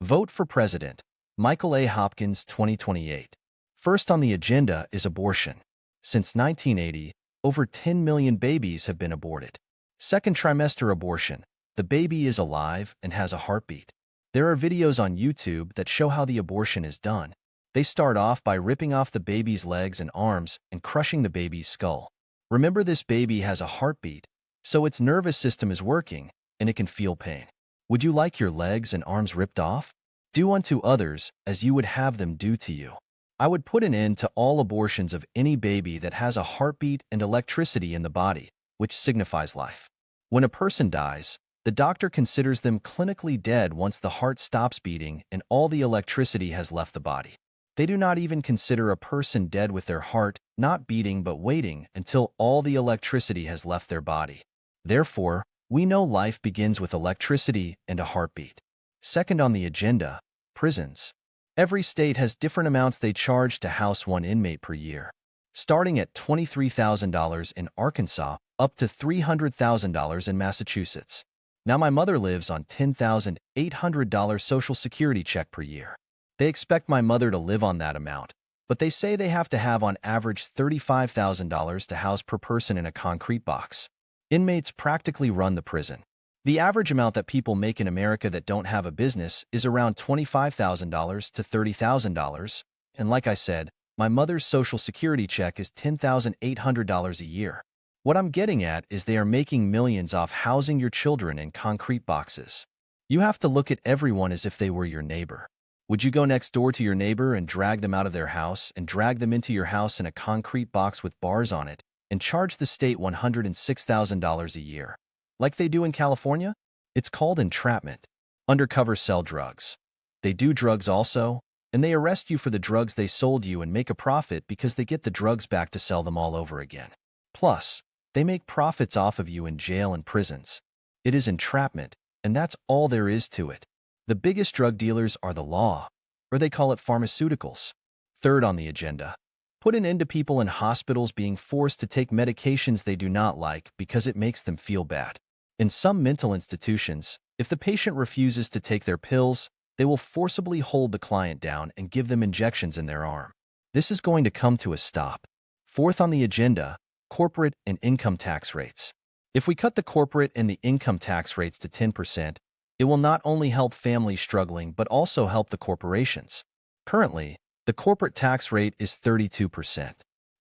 Vote for President. Michael A. Hopkins, 2028. First on the agenda is abortion. Since 1980, over 10 million babies have been aborted. Second trimester abortion. The baby is alive and has a heartbeat. There are videos on YouTube that show how the abortion is done. They start off by ripping off the baby's legs and arms and crushing the baby's skull. Remember, this baby has a heartbeat, so its nervous system is working, and it can feel pain. Would you like your legs and arms ripped off? Do unto others as you would have them do to you. I would put an end to all abortions of any baby that has a heartbeat and electricity in the body, which signifies life. When a person dies, the doctor considers them clinically dead once the heart stops beating and all the electricity has left the body. They do not even consider a person dead with their heart not beating but waiting until all the electricity has left their body. Therefore, we know life begins with electricity and a heartbeat. Second on the agenda, prisons. Every state has different amounts they charge to house one inmate per year, starting at $23,000 in Arkansas up to $300,000 in Massachusetts. Now my mother lives on $10,800 Social Security check per year. They expect my mother to live on that amount, but they say they have to have on average $35,000 to house per person in a concrete box. Inmates practically run the prison. The average amount that people make in America that don't have a business is around $25,000 to $30,000, and like I said, my mother's Social Security check is $10,800 a year. What I'm getting at is they are making millions off housing your children in concrete boxes. You have to look at everyone as if they were your neighbor. Would you go next door to your neighbor and drag them out of their house and drag them into your house in a concrete box with bars on it and charge the state $106,000 a year? Like they do in California? It's called entrapment. Undercover sell drugs. They do drugs also, and they arrest you for the drugs they sold you and make a profit because they get the drugs back to sell them all over again. Plus, they make profits off of you in jail and prisons. It is entrapment, and that's all there is to it. The biggest drug dealers are the law, or they call it pharmaceuticals. Third on the agenda, put an end to people in hospitals being forced to take medications they do not like because it makes them feel bad. In some mental institutions, if the patient refuses to take their pills, they will forcibly hold the client down and give them injections in their arm. This is going to come to a stop. Fourth on the agenda, corporate and income tax rates. If we cut the corporate and the income tax rates to 10%, it will not only help families struggling but also help the corporations. Currently, the corporate tax rate is 32%.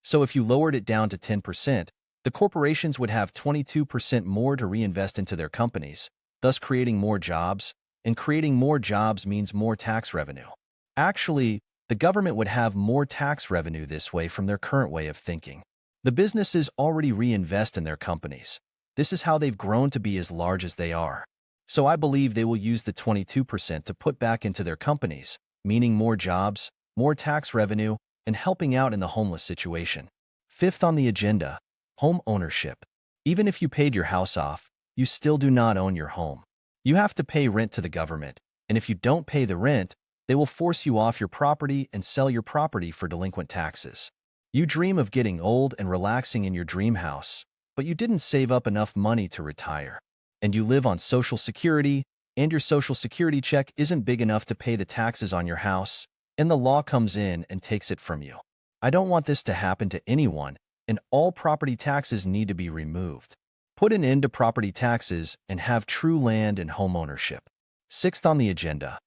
So if you lowered it down to 10%, the corporations would have 22% more to reinvest into their companies, thus creating more jobs, and creating more jobs means more tax revenue. Actually, the government would have more tax revenue this way from their current way of thinking. The businesses already reinvest in their companies. This is how they've grown to be as large as they are. So I believe they will use the 22% to put back into their companies, meaning more jobs, more tax revenue, and helping out in the homeless situation. Fifth on the agenda, home ownership. Even if you paid your house off, you still do not own your home. You have to pay rent to the government, and if you don't pay the rent, they will force you off your property and sell your property for delinquent taxes. You dream of getting old and relaxing in your dream house, but you didn't save up enough money to retire. And you live on Social Security, and your Social Security check isn't big enough to pay the taxes on your house, and the law comes in and takes it from you. I don't want this to happen to anyone, and all property taxes need to be removed. Put an end to property taxes and have true land and home ownership. Sixth on the agenda,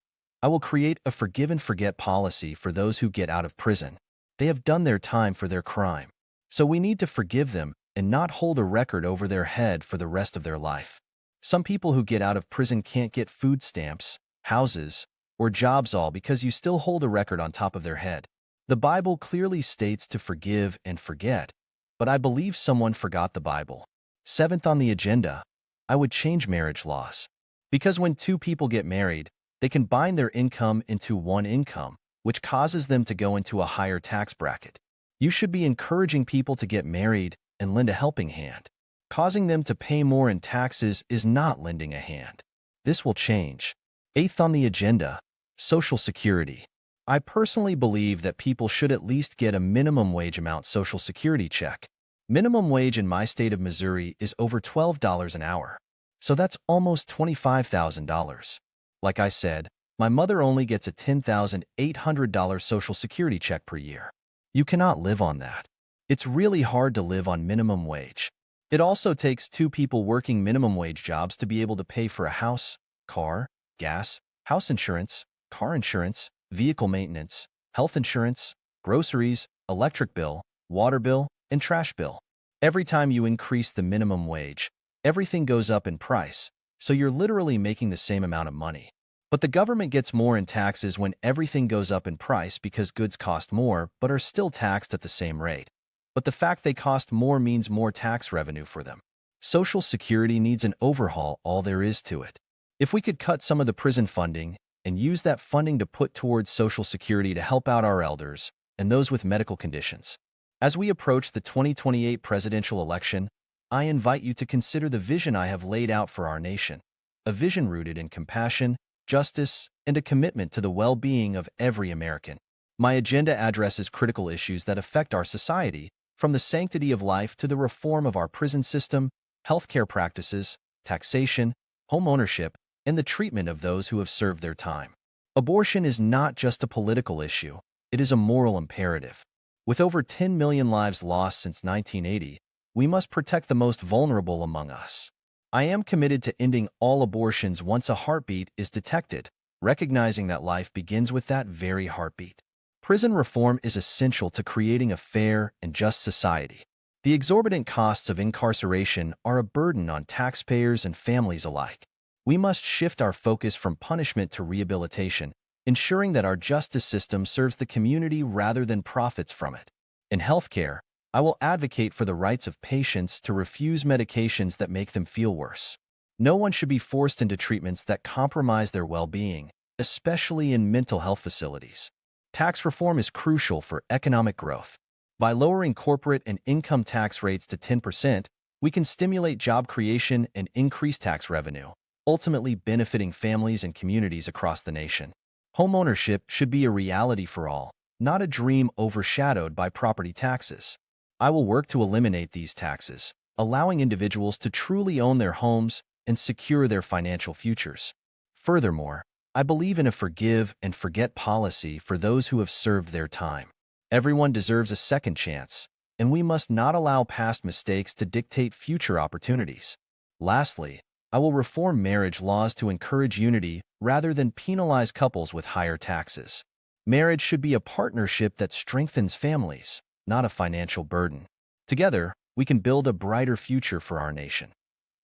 I will create a forgive and forget policy for those who get out of prison. They have done their time for their crime, so we need to forgive them and not hold a record over their head for the rest of their life. Some people who get out of prison can't get food stamps, houses, or jobs all because you still hold a record on top of their head. The Bible clearly states to forgive and forget, but I believe someone forgot the Bible. Seventh on the agenda, I would change marriage laws. Because when two people get married, they can bind their income into one income, which causes them to go into a higher tax bracket. You should be encouraging people to get married and lend a helping hand. Causing them to pay more in taxes is not lending a hand. This will change. Eighth on the agenda, Social Security. I personally believe that people should at least get a minimum wage amount Social Security check. Minimum wage in my state of Missouri is over $12 an hour. So that's almost $25,000. Like I said, My mother only gets a $10,800 Social Security check per year. You cannot live on that. It's really hard to live on minimum wage. It also takes two people working minimum wage jobs to be able to pay for a house, car, gas, house insurance, car insurance, vehicle maintenance, health insurance, groceries, electric bill, water bill, and trash bill. Every time you increase the minimum wage, everything goes up in price, so you're literally making the same amount of money. But the government gets more in taxes when everything goes up in price because goods cost more but are still taxed at the same rate. But the fact they cost more means more tax revenue for them. Social Security needs an overhaul, all there is to it. If we could cut some of the prison funding and use that funding to put towards Social Security to help out our elders and those with medical conditions. As we approach the 2028 presidential election, I invite you to consider the vision I have laid out for our nation, a vision rooted in compassion, justice, and a commitment to the well-being of every American. My agenda addresses critical issues that affect our society, from the sanctity of life to the reform of our prison system, healthcare practices, taxation, home ownership, and the treatment of those who have served their time. Abortion is not just a political issue, it is a moral imperative. With over 10 million lives lost since 1980, we must protect the most vulnerable among us. I am committed to ending all abortions once a heartbeat is detected, recognizing that life begins with that very heartbeat. Prison reform is essential to creating a fair and just society. The exorbitant costs of incarceration are a burden on taxpayers and families alike. We must shift our focus from punishment to rehabilitation, ensuring that our justice system serves the community rather than profits from it. In healthcare, I will advocate for the rights of patients to refuse medications that make them feel worse. No one should be forced into treatments that compromise their well-being, especially in mental health facilities. Tax reform is crucial for economic growth. By lowering corporate and income tax rates to 10%, we can stimulate job creation and increase tax revenue, ultimately benefiting families and communities across the nation. Homeownership should be a reality for all, not a dream overshadowed by property taxes. I will work to eliminate these taxes, allowing individuals to truly own their homes and secure their financial futures. Furthermore, I believe in a forgive and forget policy for those who have served their time. Everyone deserves a second chance, and we must not allow past mistakes to dictate future opportunities. Lastly, I will reform marriage laws to encourage unity rather than penalize couples with higher taxes. Marriage should be a partnership that strengthens families, not a financial burden. Together, we can build a brighter future for our nation,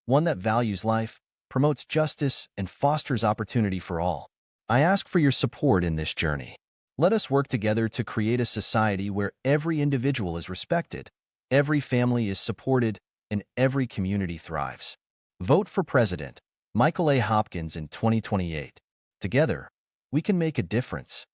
one that values life, promotes justice, and fosters opportunity for all. I ask for your support in this journey. Let us work together to create a society where every individual is respected, every family is supported, and every community thrives. Vote for President Michael A. Hopkins in 2028. Together, we can make a difference.